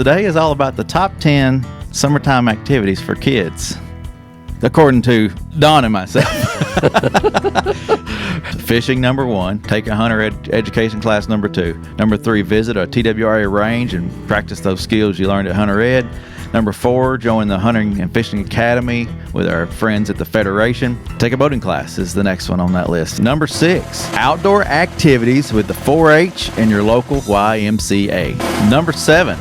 Today is all about the top 10 summertime activities for kids, according to Don and myself. Fishing, number 1. Take a hunter education class, number 2. Number 3, visit a TWRA range and practice those skills you learned at Hunter Ed. Number 4, join the Hunting and Fishing Academy with our friends at the Federation. Take a boating class is the next one on that list. Number 6, outdoor activities with the 4-H and your local YMCA. Number 7,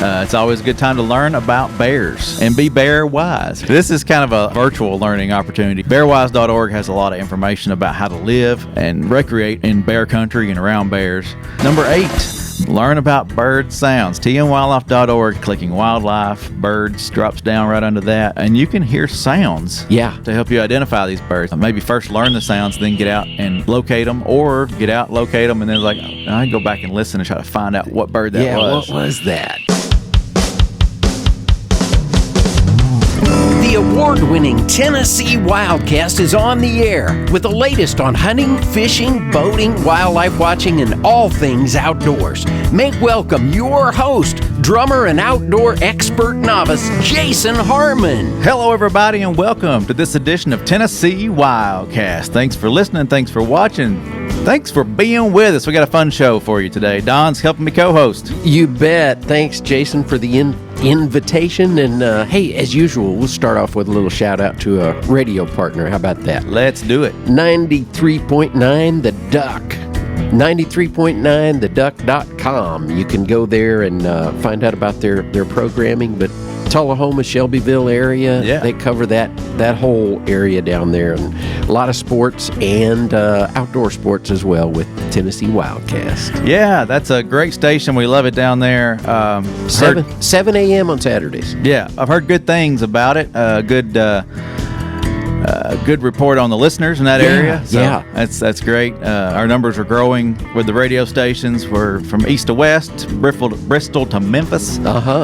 it's always a good time to learn about bears and be bear wise. This is kind of a virtual learning opportunity. Bearwise.org has a lot of information about how to live and recreate in bear country and around bears. Number 8, learn about bird sounds. tnwildlife.org, clicking wildlife, birds drops down right under that, and you can hear sounds to help you identify these birds. Maybe first learn the sounds, then get out and locate them, or get out, locate them, and then I go back and listen and try to find out what bird that was. What was that? The award-winning Tennessee WildCast is on the air with the latest on hunting, fishing, boating, wildlife watching, and all things outdoors. Make welcome your host, drummer and outdoor expert novice, Jason Harmon. Hello, everybody, and welcome to this edition of Tennessee WildCast. Thanks for listening. Thanks for watching. Thanks for being with us. We got a fun show for you today. Don's helping me co-host. You bet. Thanks, Jason, for the invitation. And hey, as usual, we'll start off with a little shout out to a radio partner. How about that? Let's do it. 93.9 The Duck. 93.9theduck.com. You can go there and find out about their programming. But Tullahoma, Shelbyville area, they cover that whole area down there, and a lot of sports and outdoor sports as well with Tennessee WildCast. Yeah, that's a great station. We love it down there. 7 a.m. on Saturdays. Yeah, I've heard good things about it. Good report on the listeners in that area. So that's great. Our numbers are growing with the radio stations. We're from east to west, Bristol to Memphis.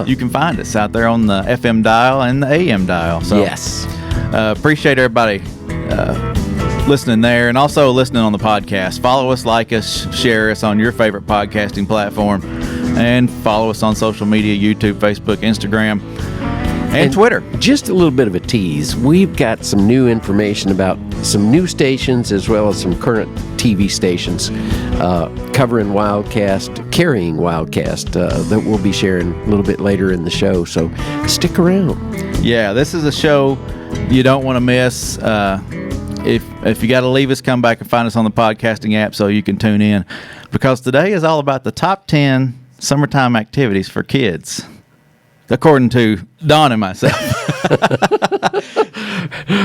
You can find us out there on the FM dial and the AM dial. So yes, appreciate everybody listening there, and also listening on the podcast. Follow us, like us, share us on your favorite podcasting platform, and follow us on social media: YouTube, Facebook, Instagram, and Twitter. Just a little bit of a tease. We've got some new information about some new stations as well as some current TV stations covering WildCast, carrying WildCast, that we'll be sharing a little bit later in the show. So stick around. Yeah, this is a show you don't want to miss. If you got to leave us, come back and find us on the podcasting app so you can tune in. Because today is all about the top 10 summertime activities for kids, according to Don and myself.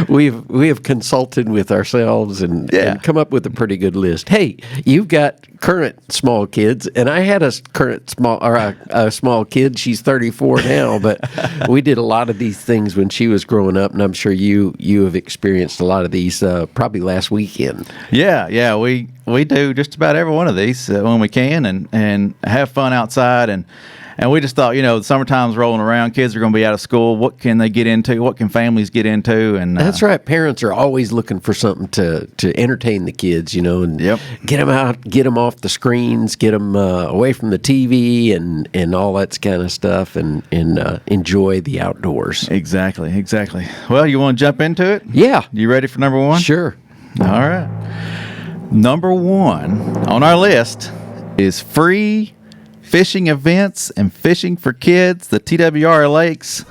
We have consulted with ourselves and come up with a pretty good list. Hey, you've got current small kids, and I had a small kid. She's 34 now, but we did a lot of these things when she was growing up, and I'm sure you have experienced a lot of these probably last weekend. Yeah, we do just about every one of these when we can, and have fun outside. And we just thought, the summertime's rolling around. Kids are going to be out of school. What can they get into? What can families get into? And that's right. Parents are always looking for something to entertain the kids, and get them out, get them off the screens, get them away from the TV and all that kind of stuff, and enjoy the outdoors. Exactly. Well, you want to jump into it? Yeah. You ready for number 1? Sure. All right. Number 1 on our list is free fishing events and fishing for kids, the TWRA lakes,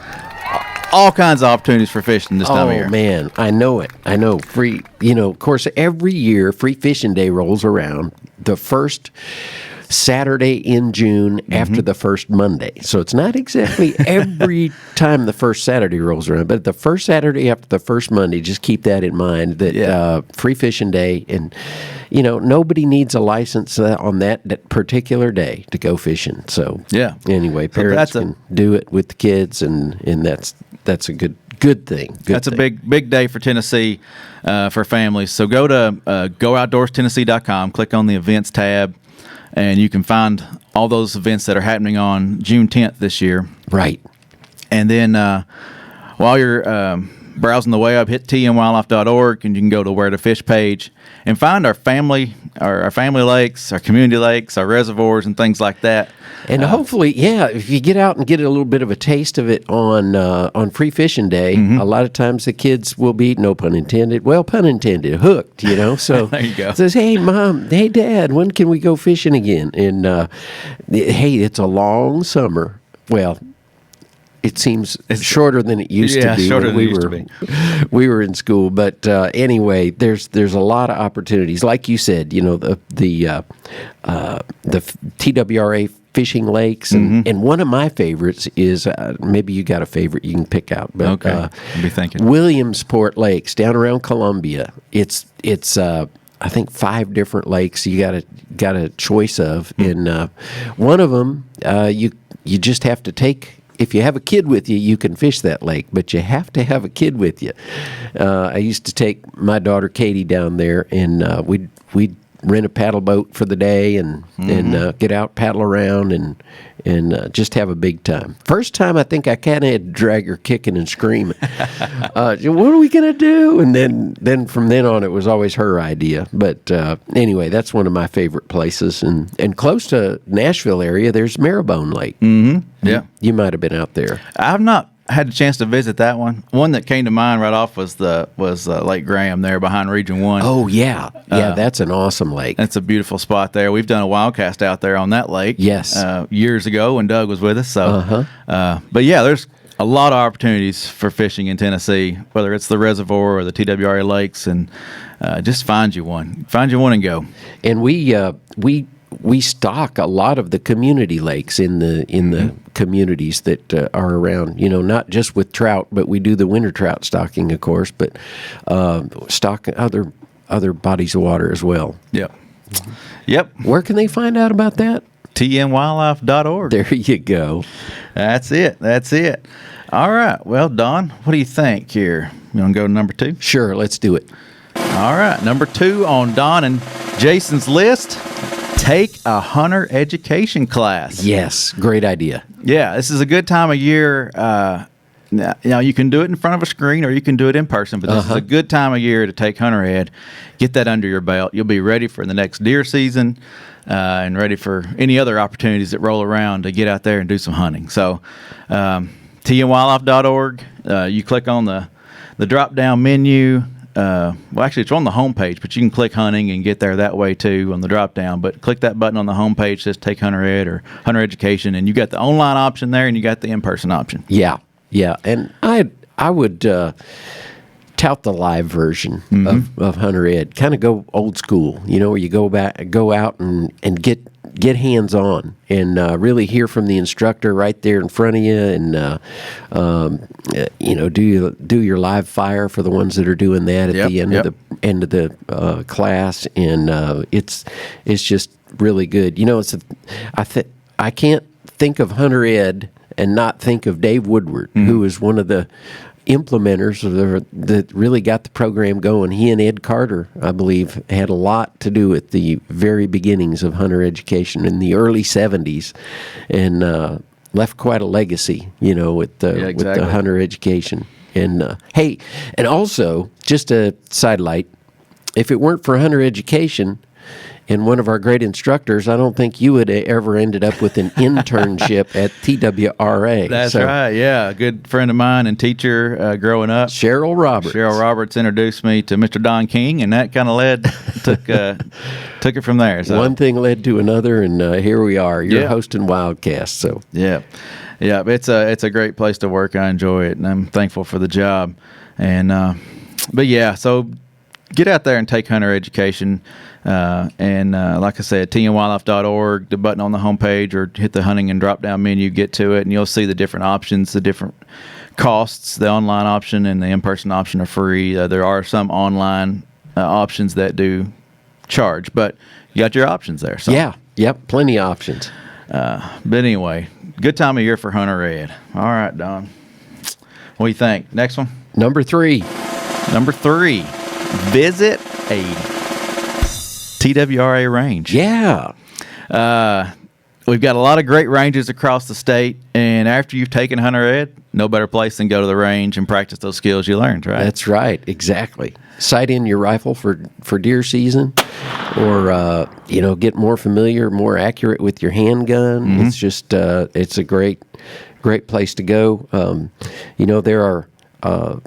all kinds of opportunities for fishing this time of year. Oh, man, I know it. I know. Free, of course, every year, Free Fishing Day rolls around the first Saturday in June after the first Monday. So it's not exactly every time the first Saturday rolls around, but the first Saturday after the first Monday, just keep that in mind, that Free Fishing Day, and nobody needs a license on that particular day to go fishing. So anyway, parents can do it with the kids, and that's a good thing. That's a big day for Tennessee, for families. So go to GoOutdoorsTennessee.com, click on the events tab, and you can find all those events that are happening on June 10th this year. Right. And then while you're browsing the web, hit tnwildlife.org, and you can go to Where to Fish page and find our family lakes, our community lakes, our reservoirs, and things like that. And hopefully, if you get out and get a little bit of a taste of it on Free Fishing Day, a lot of times the kids will be, no pun intended, well, pun intended, hooked, So there you go. Says, hey, Mom, hey, Dad, when can we go fishing again? And, hey, it's a long summer. Well, it seems shorter than it used to be. Shorter when than it used to be. We were in school, but anyway, there's a lot of opportunities. Like you said, the TWRA fishing lakes, and one of my favorites is maybe you got a favorite you can pick out. But, okay, I'll be thinking. Williamsport Lakes down around Columbia. It's I think 5 different lakes you got a choice of, and one of them you just have to take. If you have a kid with you, you can fish that lake, but you have to have a kid with you. I used to take my daughter Katie down there, and we'd rent a paddle boat for the day and get out, paddle around, and just have a big time. First time, I think I kind of had to drag her kicking and screaming. What are we going to do? And then from then on, it was always her idea. But anyway, that's one of my favorite places. And close to Nashville area, there's Marrowbone Lake. Mm-hmm. Yeah. You might have been out there. I've not had a chance to visit that one. One that came to mind right off was Lake Graham there behind Region 1. Oh, yeah. Yeah, that's an awesome lake. That's a beautiful spot there. We've done a WildCast out there on that lake. Yes. Years ago when Doug was with us. So, but yeah, there's a lot of opportunities for fishing in Tennessee, whether it's the reservoir or the TWRA lakes, and just find you one and go. And we stock a lot of the community lakes in the communities that are around, not just with trout, but we do the winter trout stocking, of course, but stock other bodies of water as well. Yep. Where can they find out about that? tnwildlife.org. There you go. That's it. All right. Well, Don, what do you think here? You want to go to number 2? Sure, let's do it. All right. Number 2 on Don and Jason's list. Take a hunter education class. Yes, great idea. Yeah, this is a good time of year. Now, you can do it in front of a screen or you can do it in person, but this is a good time of year to take hunter ed. Get that under your belt. You'll be ready for the next deer season and ready for any other opportunities that roll around to get out there and do some hunting. So, tnwildlife.org, you click on the drop-down menu. Well, actually, it's on the homepage, but you can click hunting and get there that way too on the drop down. But click that button on the homepage that says Take Hunter Ed or Hunter Education, and you got the online option there, and you got the in-person option. Yeah, and I would tout the live version of Hunter Ed. Kind of go old school, where you go out and get hands on and really hear from the instructor right there in front of you, and do your live fire for the ones that are doing that at the end of the class, and it's just really good. I can't think of Hunter Ed and not think of Dave Woodward, who is one of the implementers that really got the program going. He and Ed Carter, I believe, had a lot to do at the very beginnings of hunter education in the early 70s, and left quite a legacy, with the hunter education. And hey, and also, just a sidelight, if it weren't for hunter education and one of our great instructors, I don't think you would have ever ended up with an internship at TWRA. That's right, yeah. A good friend of mine and teacher growing up. Cheryl Roberts introduced me to Mr. Don King, and that kind of took it from there. So. One thing led to another, and here we are. You're hosting WildCast. So yeah, it's a great place to work. I enjoy it, and I'm thankful for the job. And but yeah, so get out there and take hunter education. And like I said, tnwildlife.org, the button on the homepage, or hit the hunting and drop down menu, get to it, and you'll see the different options, the different costs. The online option and the in-person option are free. There are some online options that do charge, but you got your options there. So. Plenty of options. But anyway, good time of year for hunter ed. All right, Don. What do you think? Next one? Number 3. Visit a TWRA range. Yeah. We've got a lot of great ranges across the state, and after you've taken hunter ed, no better place than go to the range and practice those skills you learned, right? That's right, exactly. Sight in your rifle for deer season, or get more familiar, more accurate with your handgun. It's just it's a great place to go. There are a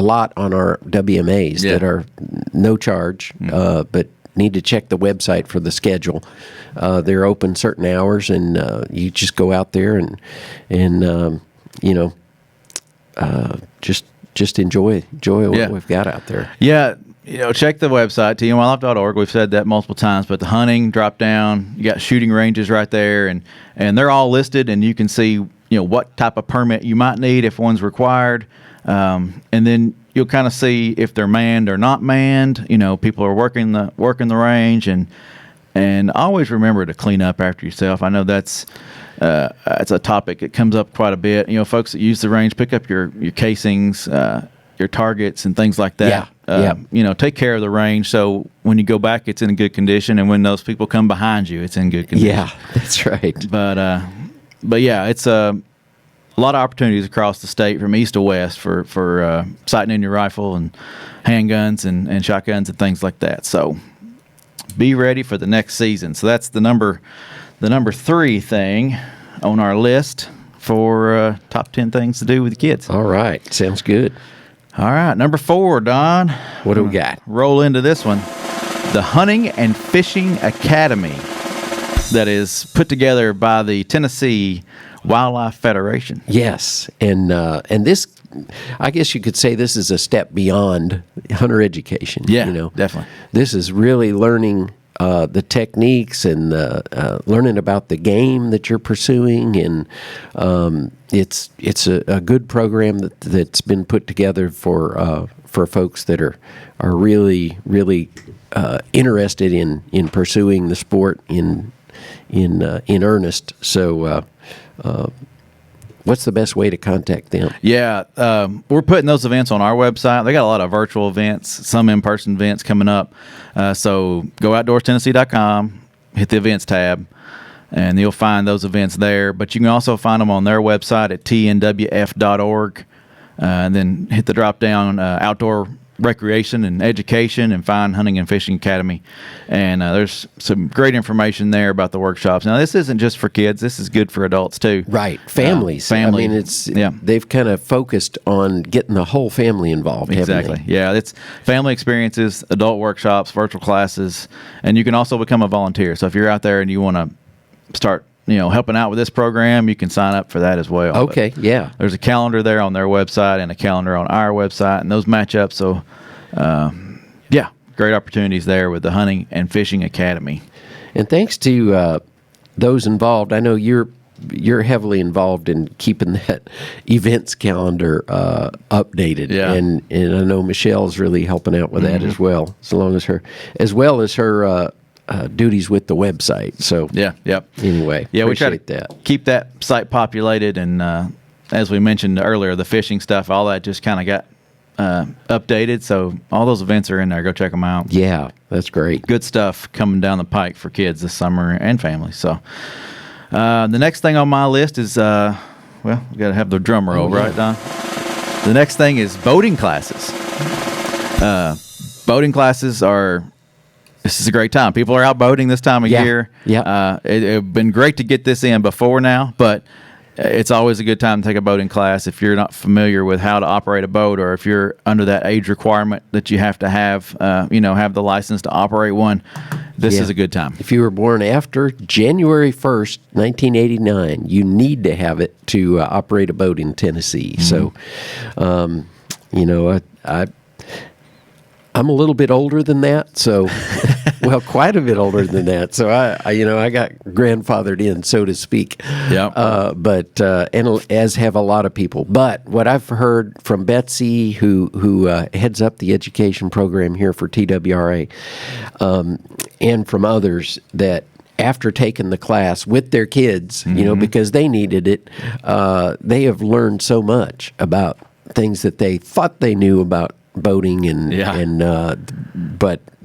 lot on our WMAs that are no charge, but need to check the website for the schedule. They're open certain hours, and you just go out there and just enjoy what we've got out there. Yeah. Check the website, TWRA.org. We've said that multiple times, but the hunting drop down, you got shooting ranges right there, and they're all listed, and you can see, what type of permit you might need if one's required. And then you'll kind of see if they're manned or not manned. People are working the range, and always remember to clean up after yourself. I know that's a topic that comes up quite a bit. Folks that use the range, pick up your casings, your targets, and things like that. Take care of the range so when you go back, it's in good condition, and when those people come behind you, it's in good condition. Yeah, that's right. But yeah, it's a lot of opportunities across the state from east to west for sighting in your rifle and handguns and shotguns and things like that. So be ready for the next season. So that's the number 3 thing on our list for top 10 things to do with the kids. All right, sounds good. All right, number 4, Don. What do we got? Roll into this one. The Hunting and Fishing Academy that is put together by the Tennessee Wildlife Federation. Yes, and this, I guess you could say this is a step beyond hunter education. Yeah, definitely. This is really learning the techniques and learning about the game that you're pursuing, and it's a good program that's been put together for folks that are really interested in pursuing the sport in earnest. So what's the best way to contact them? Yeah, we're putting those events on our website. They got a lot of virtual events, some in-person events coming up. So go outdoorstennessee.com, hit the events tab, and you'll find those events there. But you can also find them on their website at tnwf.org, and then hit the drop-down Outdoor Recreation and Education and find Hunting and Fishing Academy. And there's some great information there about the workshops. Now, this isn't just for kids. This is good for adults, too. Right. Families. I mean, they've kind of focused on getting the whole family involved, exactly. Haven't they? Yeah, it's family experiences, adult workshops, virtual classes, and you can also become a volunteer. So if you're out there and you want to start helping out with this program, you can sign up for that as well. Okay, yeah. There's a calendar there on their website and a calendar on our website, and those match up. So, great opportunities there with the Hunting and Fishing Academy. And thanks to those involved, I know you're heavily involved in keeping that events calendar updated. Yeah. And I know Michelle's really helping out with that as well, as well as her duties with the website. So Anyway, we try to that. keep that site populated, and as we mentioned earlier, the fishing stuff, all that just kind of got updated. So all those events are in there. Go check them out. Yeah, that's great. Good stuff coming down the pike for kids this summer and families. So the next thing on my list is we got to have the drum roll, right, Don? The next thing is boating classes. Boating classes this is a great time. People are out boating this time of year. Yeah. It's been great to get this in before now, but it's always a good time to take a boating class if you're not familiar with how to operate a boat, or if you're under that age requirement that you have to have the license to operate one. This is a good time. If you were born after January 1st, 1989, you need to have it to operate a boat in Tennessee. So, I'm a little bit older than that, so quite a bit older than that. So I got grandfathered in, so to speak. Yeah. And as have a lot of people. But what I've heard from Betsy, who heads up the education program here for TWRA, and from others, that after taking the class with their kids, because they needed it, they have learned so much about things that they thought they knew about boating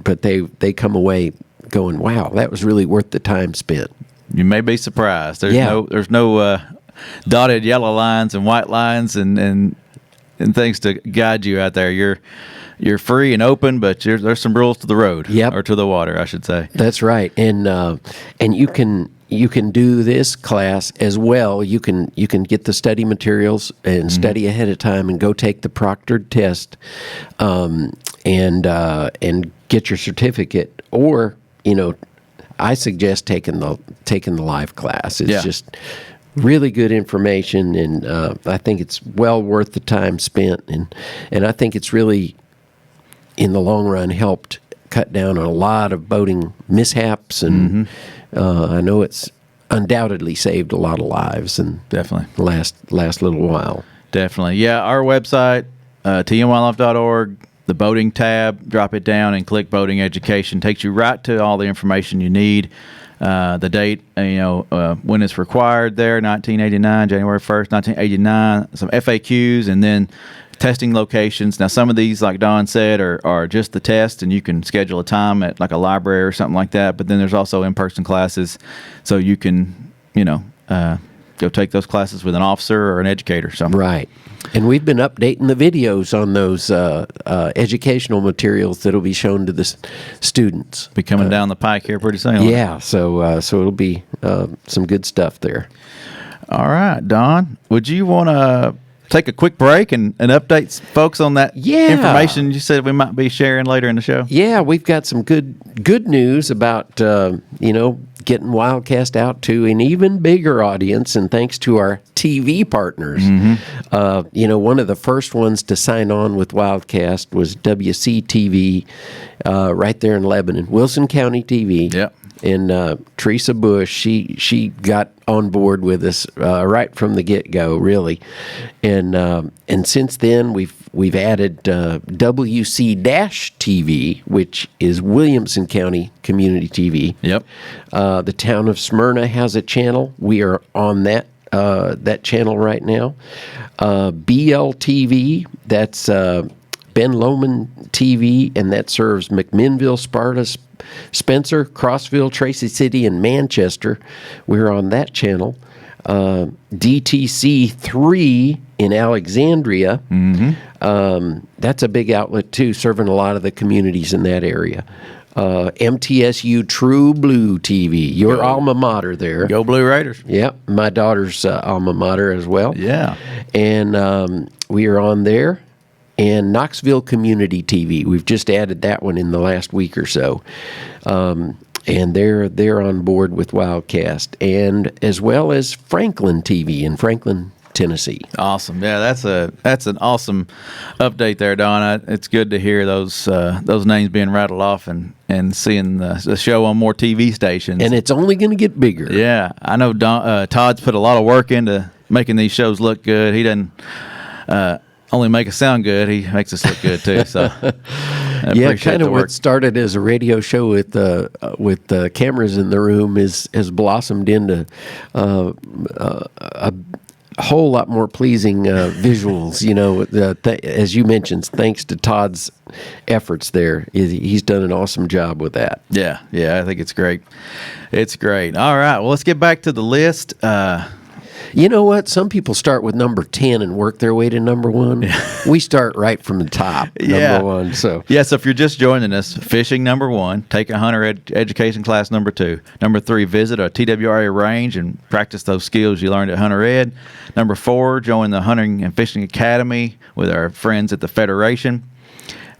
but they come away going, wow, that was really worth the time spent. you may be surprised. Yeah. There's no dotted yellow lines and white lines and things to guide you out there. You're free and open, but there's some rules to the road. Yep. Or to the water, I should say. That's right, and you can do this class as well. You can get the study materials and study ahead of time, and go take the proctored test, and get your certificate. Or I suggest taking the live class. It's just really good information, and I think it's well worth the time spent, and I think it's really, in the long run, helped cut down on a lot of boating mishaps, and I know it's undoubtedly saved a lot of lives in Definitely the last little while. Definitely. Yeah, our website, tnwildlife.org, the boating tab, drop it down and click boating education. Takes you right to all the information you need. The date, when it's required there, 1989, January 1st, 1989, some FAQs, and then testing locations. Now, some of these, like Don said, are just the test, and you can schedule a time at like a library or something like that. But then there's also in-person classes, so you can, go take those classes with an officer or an educator. So. Right. And we've been updating the videos on those educational materials that'll be shown to the students. Be coming down the pike here pretty soon. Yeah, so it'll be some good stuff there. All right, Don, would you want to take a quick break and update folks on that information you said we might be sharing later in the show? Yeah, we've got some good news about getting WildCast out to an even bigger audience, and thanks to our TV partners. One of the first ones to sign on with WildCast was WCTV right there in Lebanon, Wilson County TV. Yep. And Teresa Bush, she got on board with us right from the get-go, really. And since then, we've added WC-TV, which is Williamson County Community TV. Yep. The town of Smyrna has a channel. We are on that channel right now. BLTV, that's Ben Lomond TV, and that serves McMinnville, Sparta, Spencer, Crossville, Tracy City, and Manchester. We're on that channel. DTC3 in Alexandria. That's a big outlet, too, serving a lot of the communities in that area. MTSU True Blue TV, your alma mater there. Go Blue Raiders. Yep, my daughter's alma mater as well. Yeah. And we are on there. And Knoxville Community TV, we've just added that one in the last week or so. And they're on board with WildCast, and as well as Franklin TV in Franklin, Tennessee. Awesome. Yeah, that's an awesome update there, Don. It's good to hear those names being rattled off and seeing the show on more TV stations. And it's only going to get bigger. Yeah, I know Todd's put a lot of work into making these shows look good. He doesn't only make us sound good, he makes us look good too. So yeah, kind of what started as a radio show with the cameras in the room has blossomed into a whole lot more pleasing visuals. As you mentioned, thanks to Todd's efforts there, he's done an awesome job with that. Yeah, I think it's great. It's great. All right, well, let's get back to the list. You know what? Some people start with number 10 and work their way to number 1. We start right from the top, number 1. So if you're just joining us, fishing number 1, take a hunter education class number 2. Number 3, visit a TWRA Range and practice those skills you learned at Hunter Ed. Number 4, join the Hunting and Fishing Academy with our friends at the Federation.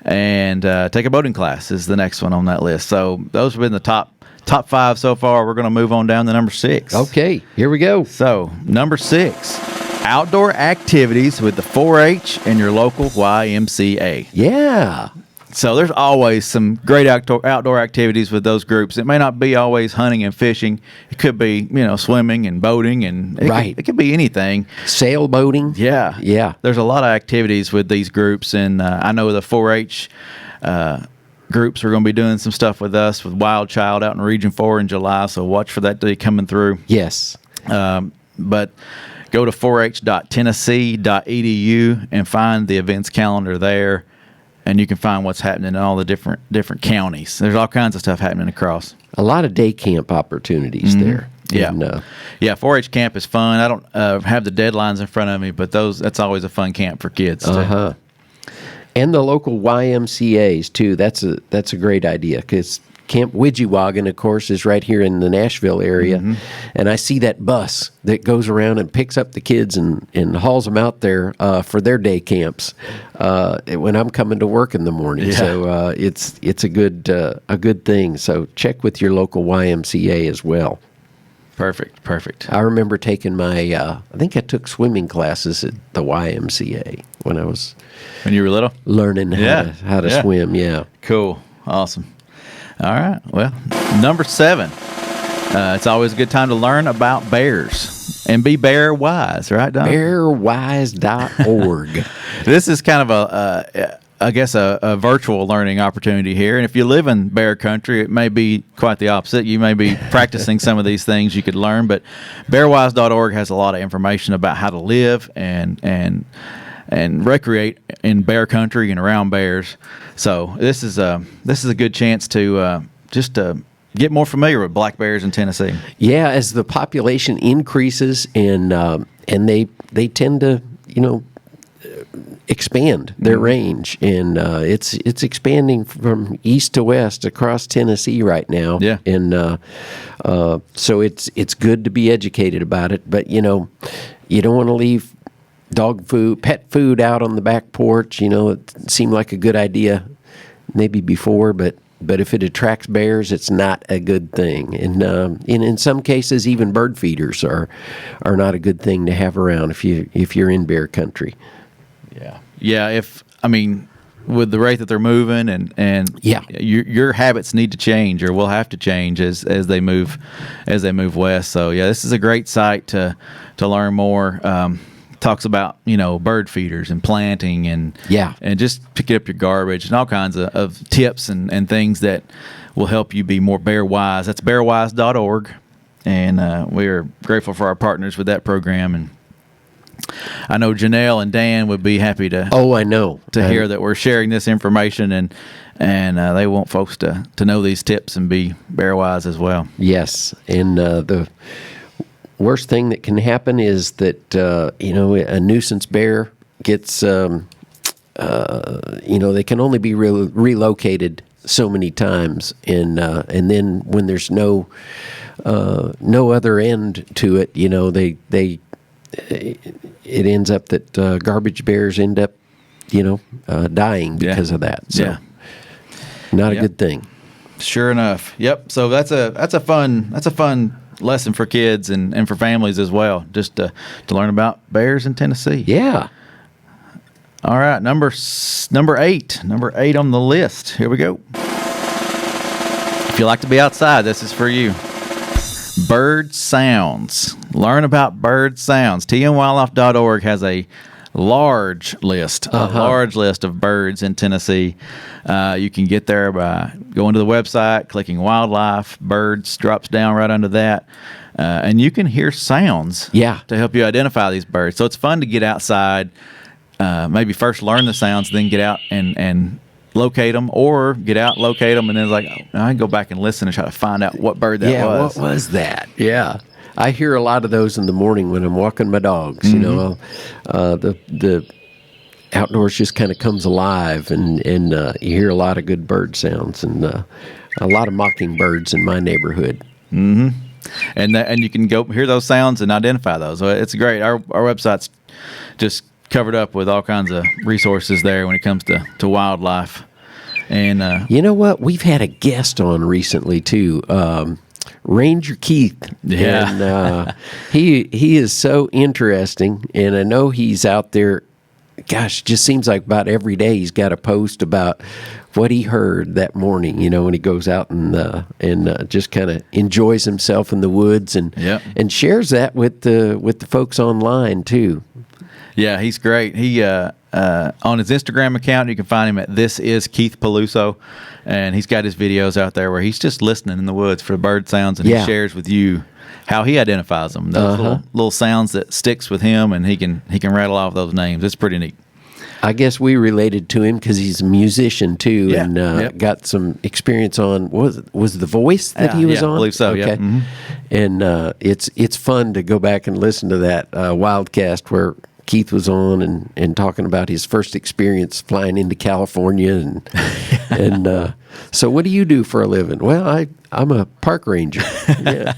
And take a boating class is the next one on that list. So those have been the top 5 so far. We're going to move on down to number 6. Okay, here we go. So, number 6, outdoor activities with the 4-H and your local YMCA. Yeah. So, there's always some great outdoor activities with those groups. It may not be always hunting and fishing. It could be, swimming and boating, and it could be anything. Sailboating. Yeah. There's a lot of activities with these groups, and I know the 4-H groups are going to be doing some stuff with us with Wild Child out in Region 4 in July, so watch for that day coming through. Yes. But go to 4h.tennessee.edu and find the events calendar there, and you can find what's happening in all the different counties. There's all kinds of stuff happening across. A lot of day camp opportunities there. Yeah. And, Yeah, 4-H camp is fun. I don't have the deadlines in front of me, but that's always a fun camp for kids too. Uh-huh. And the local YMCAs too. That's a great idea, because Camp Widgiewagon, of course, is right here in the Nashville area, and I see that bus that goes around and picks up the kids and hauls them out there for their day camps when I'm coming to work in the morning. Yeah. So it's a good thing. So check with your local YMCA as well. Perfect. I remember taking my I think I took swimming classes at the YMCA when When you were little? learning how to swim. Yeah. Cool. Awesome. All right. Well, number 7. It's always a good time to learn about bears and be bear wise, right, Don? Bearwise.org. This is kind of a virtual learning opportunity here. And if you live in bear country, it may be quite the opposite. You may be practicing some of these things you could learn, but bearwise.org has a lot of information about how to live and recreate in bear country and around bears. So this is a good chance to just get more familiar with black bears in Tennessee. Yeah, as the population increases and they tend to expand their range, and it's expanding from east to west across Tennessee right now. Yeah, and so it's good to be educated about it, but you don't want to leave dog food, pet food out on the back porch. It seemed like a good idea maybe before, but if it attracts bears, it's not a good thing. And in some cases, even bird feeders are not a good thing to have around if you're in bear country. Yeah. With the rate that they're moving and your habits need to change, or will have to change as they move west. So yeah, this is a great site to learn more. Talks about bird feeders and planting and just picking up your garbage and all kinds of tips and things that will help you be more bear wise. That's bearwise.org, and we are grateful for our partners with that program. And I know Janelle and Dan would be happy to hear that we're sharing this information, and they want folks to know these tips and be bear wise as well. Yes, and the worst thing that can happen is that a nuisance bear gets they can only be relocated so many times, and then when there's no other end to it, it ends up that garbage bears end up dying because of that. So not a good thing. Sure enough. Yep. So that's a fun lesson for kids and for families as well, just to learn about bears in Tennessee. Yeah. All right, number 8 on the list. Here we go. If you like to be outside, this is for you. Bird sounds. Learn about bird sounds. tnwildlife.org has a large list of birds in Tennessee. You can get there by going to the website, clicking wildlife, birds drops down right under that, and you can hear sounds to help you identify these birds. So it's fun to get outside, maybe first learn the sounds, then get out and locate them, or get out, locate them, and then I can go back and listen and try to find out what bird that was. Yeah, what was that? Yeah. I hear a lot of those in the morning when I'm walking my dogs. The outdoors just kind of comes alive, and you hear a lot of good bird sounds, and a lot of mockingbirds in my neighborhood. Mm-hmm. And you can go hear those sounds and identify those. So it's great. Our website's just covered up with all kinds of resources there when it comes to wildlife. And you know what? We've had a guest on recently too. Ranger Keith. Yeah. And he is so interesting, and I know he's out there. Gosh, just seems like about every day he's got a post about what he heard that morning, when he goes out and just kind of enjoys himself in the woods and shares that with the folks online too. Yeah, he's great. He on his Instagram account, you can find him at This Is Keith Peluso, and he's got his videos out there where he's just listening in the woods for bird sounds, and he shares with you how he identifies them. Those little sounds that sticks with him, and he can rattle off those names. It's pretty neat. I guess we related to him because he's a musician too, Yeah, and got some experience on. Was The Voice that he was yeah, on? I believe so. Okay. Yeah. Mm-hmm. And it's fun to go back and listen to that WildCast where Keith was on and talking about his first experience flying into California and so what do you do for a living? Well, I'm a park ranger. Yeah.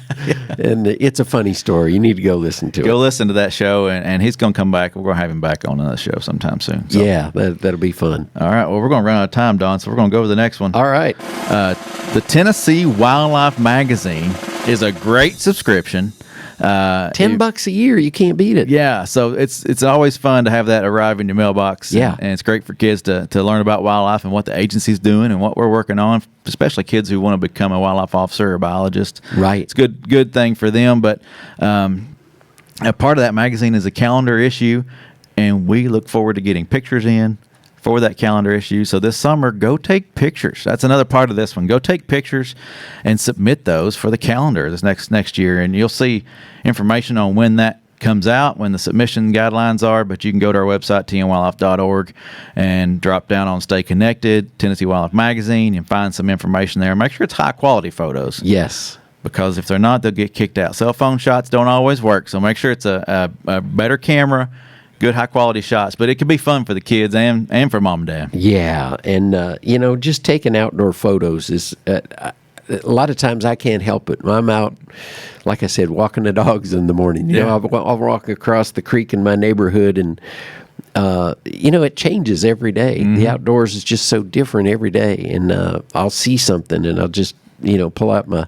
And it's a funny story. You need to go listen to it. Go listen to that show, and he's going to come back. We're going to have him back on another show sometime soon. So. Yeah, that'll be fun. All right. Well, we're going to run out of time, Don, so we're going to go to the next one. All right. The Tennessee Wildlife Magazine is a great subscription. $10 a year, you can't beat it. Yeah, so it's always fun to have that arrive in your mailbox. Yeah. And it's great for kids to learn about wildlife and what the agency's doing and what we're working on, especially kids who want to become a wildlife officer or biologist. Right. It's a good thing for them, but a part of that magazine is a calendar issue, and we look forward to getting pictures in for that calendar issue. So this summer, go take pictures. That's another part of this one. Go take pictures and submit those for the calendar this next year, and you'll see information on when that comes out, when the submission guidelines are, but you can go to our website, tnwildlife.org, and drop down on Stay Connected, Tennessee Wildlife Magazine, and find some information there. Make sure it's high-quality photos. Yes. Because if they're not, they'll get kicked out. Cell phone shots don't always work, so make sure it's a better camera, good high-quality shots. But it can be fun for the kids and for mom and dad. Yeah, and, just taking outdoor photos is a lot of times I can't help it. I'm out, like I said, walking the dogs in the morning. I'll walk across the creek in my neighborhood, and it changes every day. Mm-hmm. The outdoors is just so different every day, and I'll see something, and I'll just pull out my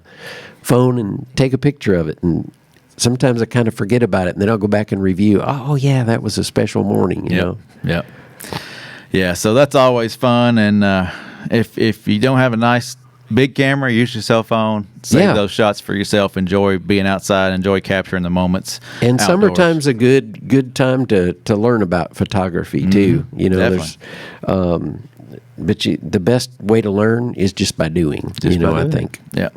phone and take a picture of it, and sometimes I kind of forget about it, and then I'll go back and review. Oh yeah, that was a special morning. You know. Yeah. So that's always fun, and if you don't have a nice big camera, use your cell phone. Save those shots for yourself. Enjoy being outside. Enjoy capturing the moments. And outdoors. Summertime's a good time to learn about photography too. Definitely. But the best way to learn is just by doing. I think. Yeah.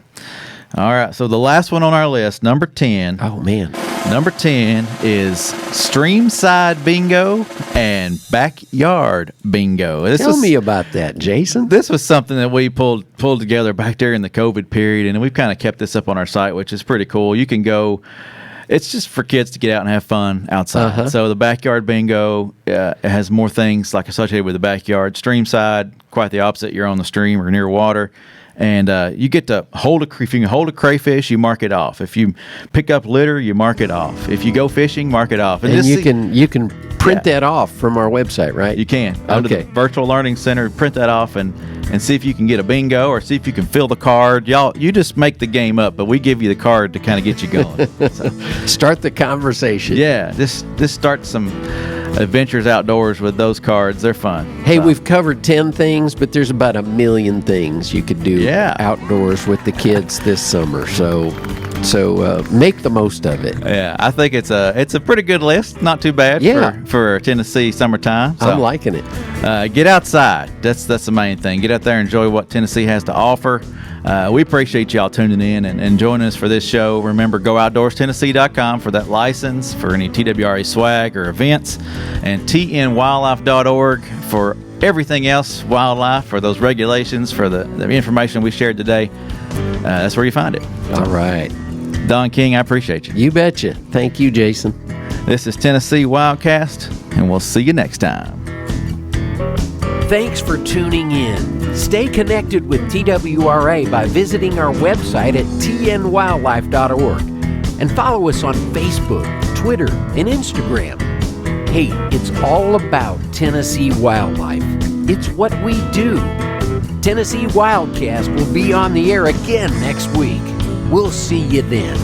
All right. So the last one on our list, number 10. Oh man. Number 10 is Streamside Bingo and Backyard Bingo. Tell me about that, Jason. This was something that we pulled together back during the COVID period, and we've kind of kept this up on our site, which is pretty cool. You can go. It's just for kids to get out and have fun outside. Uh-huh. So the Backyard Bingo has more things like associated with the backyard. Streamside, quite the opposite. You're on the stream or near water. And you get to if you can hold a crayfish, you mark it off. If you pick up litter, you mark it off. If you go fishing, mark it off. And you can print that off from our website, right? You can. Under the Virtual Learning Center, print that off and see if you can get a bingo or see if you can fill the card. You just make the game up, but we give you the card to kind of get you going. So, start the conversation. Yeah, just start some adventures outdoors with those cards. They're fun. Hey, we've covered 10 things, but there's about 1 million things you could do outdoors with the kids this summer. So make the most of it. Yeah, I think it's a pretty good list. Not too bad for Tennessee summertime. So, I'm liking it. Get outside. That's the main thing. Get out there and enjoy what Tennessee has to offer. We appreciate y'all tuning in and joining us for this show. Remember, GoOutdoorsTennessee.com for that license, for any TWRA swag or events, and tnwildlife.org for everything else wildlife, for those regulations, for the information we shared today. That's where you find it. All right. Don King, I appreciate you. You betcha. Thank you, Jason. This is Tennessee WildCast, and we'll see you next time. Thanks for tuning in. Stay connected with TWRA by visiting our website at tnwildlife.org and follow us on Facebook, Twitter, and Instagram. Hey, it's all about Tennessee wildlife. It's what we do. Tennessee WildCast will be on the air again next week. We'll see you then.